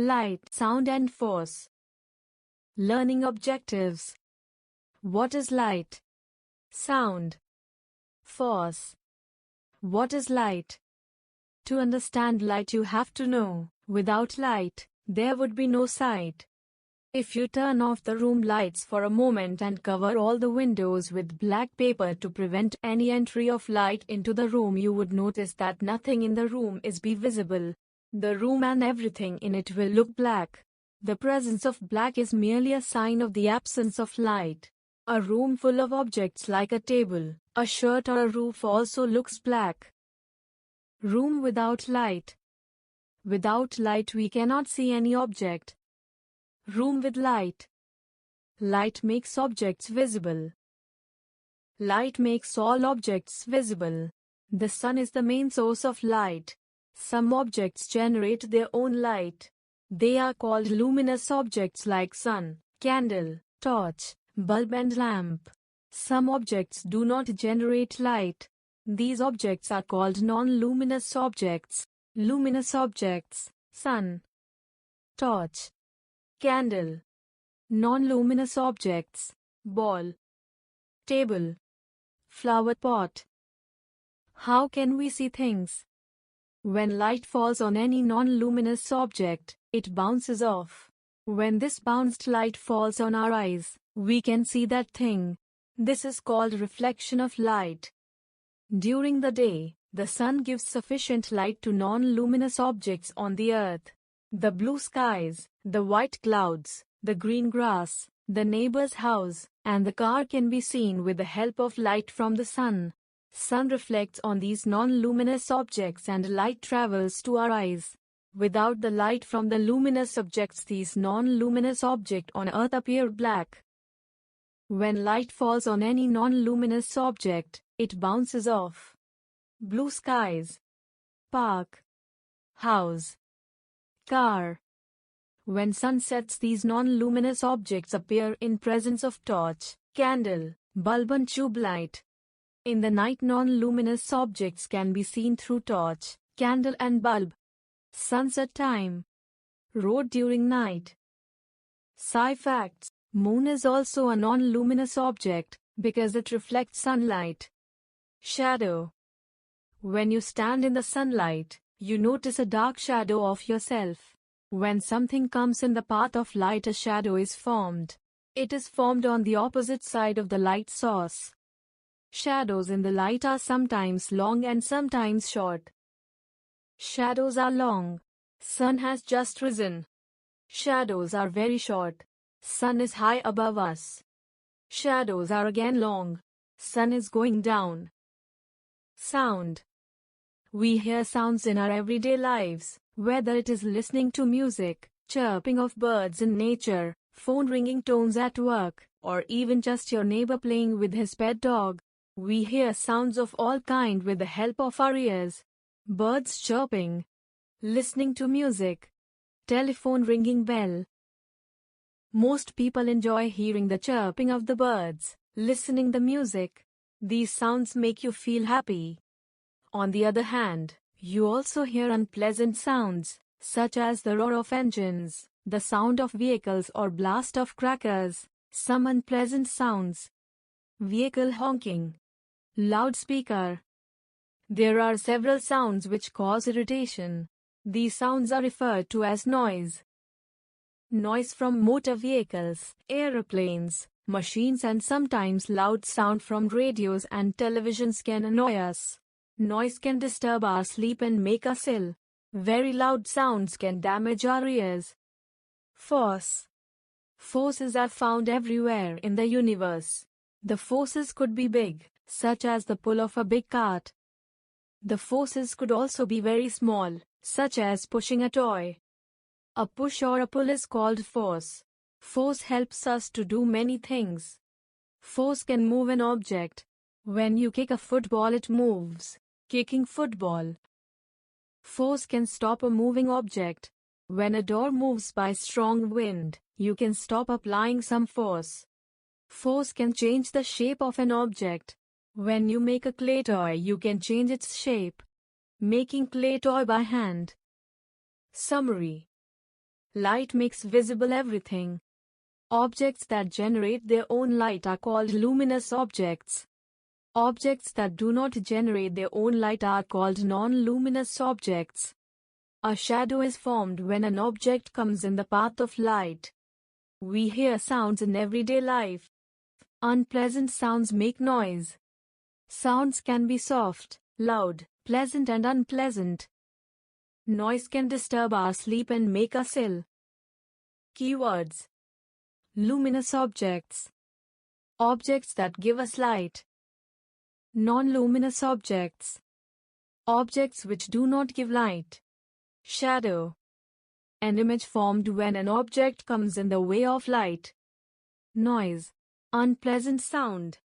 Light, sound and force. Learning objectives. What is light? Sound. Force. What is light? To understand light you have to know, without light, there would be no sight. If you turn off the room lights for a moment and cover all the windows with black paper to prevent any entry of light into the room, you would notice that nothing in the room is visible. The room and everything in it will look black. The presence of black is merely a sign of the absence of light. A room full of objects like a table, a shirt or a roof also looks black. Room without light. Without light we cannot see any object. Room with light. Light makes objects visible. Light makes all objects visible. The sun is the main source of light. Some objects generate their own light. They are called luminous objects like sun, candle, torch, bulb and lamp. Some objects do not generate light. These objects are called non-luminous objects. Luminous objects, sun, torch, candle. Non-luminous objects, ball, table, flower pot. How can we see things? When light falls on any non-luminous object, it bounces off. When this bounced light falls on our eyes, we can see that thing. This is called reflection of light. During the day, the sun gives sufficient light to non-luminous objects on the earth. The blue skies, the white clouds, the green grass, the neighbor's house, and the car can be seen with the help of light from the sun. Sun reflects on these non-luminous objects and light travels to our eyes. Without the light from the luminous objects, these non-luminous objects on earth appear black. When light falls on any non-luminous object, it bounces off. Blue skies, park, house, car. When sun sets, these non-luminous objects appear in presence of torch, candle, bulb and tube light. In the night, non-luminous objects can be seen through torch, candle and bulb. Sunset time. Road during night. Sci facts. Moon is also a non-luminous object because it reflects sunlight. Shadow. When you stand in the sunlight, you notice a dark shadow of yourself. When something comes in the path of light, a shadow is formed. It is formed on the opposite side of the light source. Shadows in the light are sometimes long and sometimes short. Shadows are long. Sun has just risen. Shadows are very short. Sun is high above us. Shadows are again long. Sun is going down. Sound. We hear sounds in our everyday lives, whether it is listening to music, chirping of birds in nature, phone ringing tones at work, or even just your neighbor playing with his pet dog. We hear sounds of all kinds with the help of our ears. Birds chirping, listening to music, telephone ringing bell. Most people enjoy hearing the chirping of the birds, listening the music. These sounds make you feel happy. On the other hand, you also hear unpleasant sounds, such as the roar of engines, the sound of vehicles or blast of crackers. Some unpleasant sounds. Vehicle honking. Loudspeaker. There are several sounds which cause irritation. These sounds are referred to as noise. Noise from motor vehicles, aeroplanes, machines and sometimes loud sound from radios and televisions can annoy us. Noise can disturb our sleep and make us ill. Very loud sounds can damage our ears. Force. Forces are found everywhere in the universe. The forces could be big, such as the pull of a big cart. The forces could also be very small, such as pushing a toy. A push or a pull is called force. Force helps us to do many things. Force can move an object. When you kick a football, it moves. Kicking football. Force can stop a moving object. When a door moves by strong wind, you can stop applying some force. Force can change the shape of an object. When you make a clay toy, you can change its shape. Making clay toy by hand. Summary. Light makes visible everything. Objects that generate their own light are called luminous objects. Objects that do not generate their own light are called non-luminous objects. A shadow is formed when an object comes in the path of light. We hear sounds in everyday life. Unpleasant sounds make noise. Sounds can be soft, loud, pleasant and unpleasant. Noise can disturb our sleep and make us ill. Keywords: luminous objects, objects that give us light. Non-luminous objects, objects which do not give light. Shadow, an image formed when an object comes in the way of light. Noise, unpleasant sound.